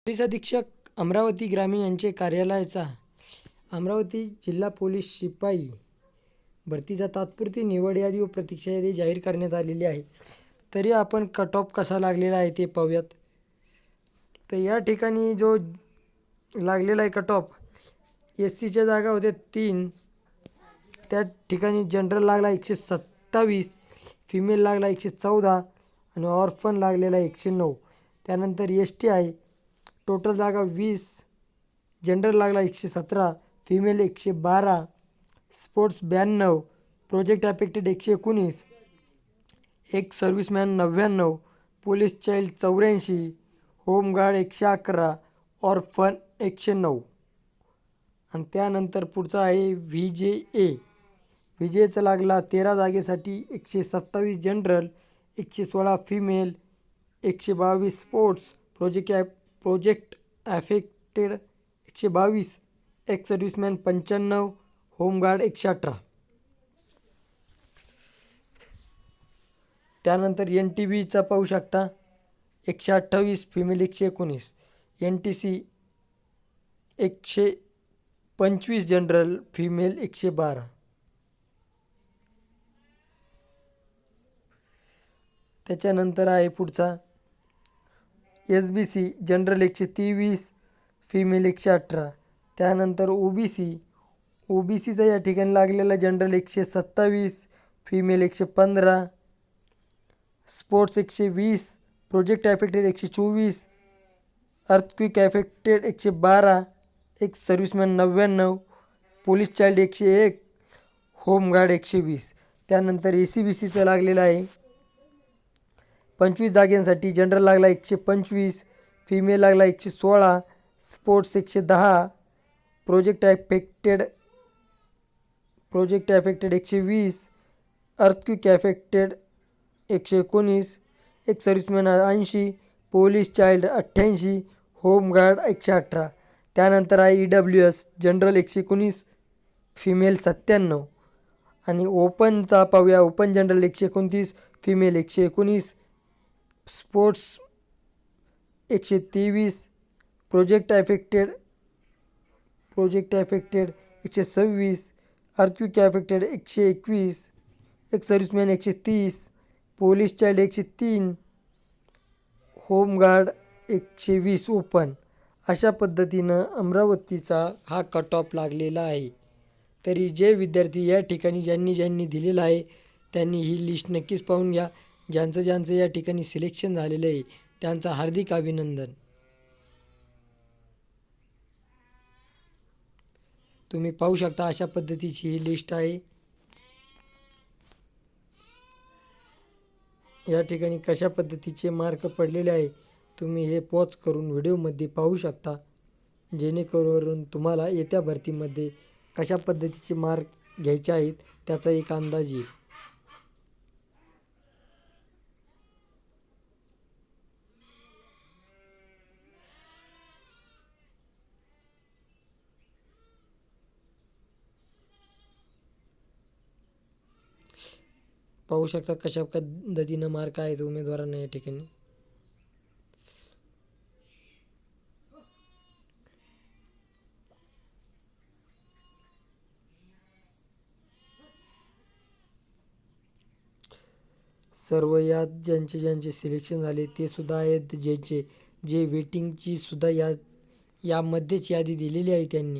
Police अधीक्षक अमरावती ग्रामीण यांचे कार्यालयाचा अमरावती जिल्हा पोलीस शिपाई भरतीचा तात्पुरती निवड यादी व प्रतीक्षा यादी जाहीर करण्यात आलेली आहे. तरी आपण कट ऑफ कसा लागलेला आहे ते पाहूयात. तर या ठिकाणी जो लागलेला आहे कट ऑफ, SCच्या जागा होत्या 3, त्या ठिकाणी जनरल लागला 127, फिमेल लागला 114 आणि ऑर्फन लागलेला 109. त्यानंतर ST आहे, टोटल जागा 20, जनरल लागला 117, फिमेल 112, स्पोर्ट्स 92, प्रोजेक्ट अफेक्टेड 119, एक serviceman 99, police child 84, home guard 111, orphan 109. आणि त्यानंतर पुढचा आहे VJAचं लागला 13 जागेसाठी 127 general, 116 female, 122 sports, project affected 122, एक सर्व्हिसमॅन 95, होमगार्ड 118. त्यानंतर NTBचा पाहू शकता 128, फिमेल 119, NTC 125 जनरल, फिमेल 112. त्याच्यानंतर आहे पुढचा SBC जनरल 123, फिमेल 118. त्यानंतर OBCचा या ठिकाणी लागलेला general 127, female 115, sports 120, project affected 124, earthquake affected 112, एक सर्व्हिसमॅन 99, पोलीस चाइल्ड 101, होमगार्ड 120. त्यानंतर ACBCचं लागलेलं आहे 25 जागांसाठी, जनरल लागला 125, फिमेल लागला 116, sports 110, project affected 120, earthquake affected 119, एक सर्व्हिसमॅन 80, पोलीस चाइल्ड 88, होमगार्ड 118. त्यानंतर आहे EWS जनरल 119, फिमेल 97. आणि ओपनचा पाहूया. Open general 129, female 119, sports 123, project affected 126, earthquake affected 121, एक serviceman 130, police child 103, home guard 120 open. अशा पद्धतीनं अमरावतीचा हा कट ऑफ लागलेला आहे. तरी जे विद्यार्थी या ठिकाणी ज्यांनी दिलेलं आहे त्यांनी ही लिस्ट नक्कीच पाहून घ्या. ज्यांचं या ठिकाणी सिलेक्शन झालेलं आहे त्यांचं हार्दिक अभिनंदन. तुम्ही पाहू शकता अशा पद्धतीची ही लिस्ट आहे. या ठिकाणी कशा पद्धतीचे मार्क पडलेले आहे तुम्ही हे पॉज करून व्हिडिओमध्ये पाहू शकता, जेणेकरून तुम्हाला येत्या भरतीमध्ये कशा पद्धतीचे मार्क घ्यायचे आहेत त्याचा एक अंदाज येईल. पाहू शकता कशा पद्धतीनं मार्क आहेत उमेदवारांना या ठिकाणी. सर्व यात ज्यांचे सिलेक्शन झाले ते सुद्धा आहेत, जे वेटिंगची सुद्धा यामध्येच यादी दिलेली आहे त्यांनी.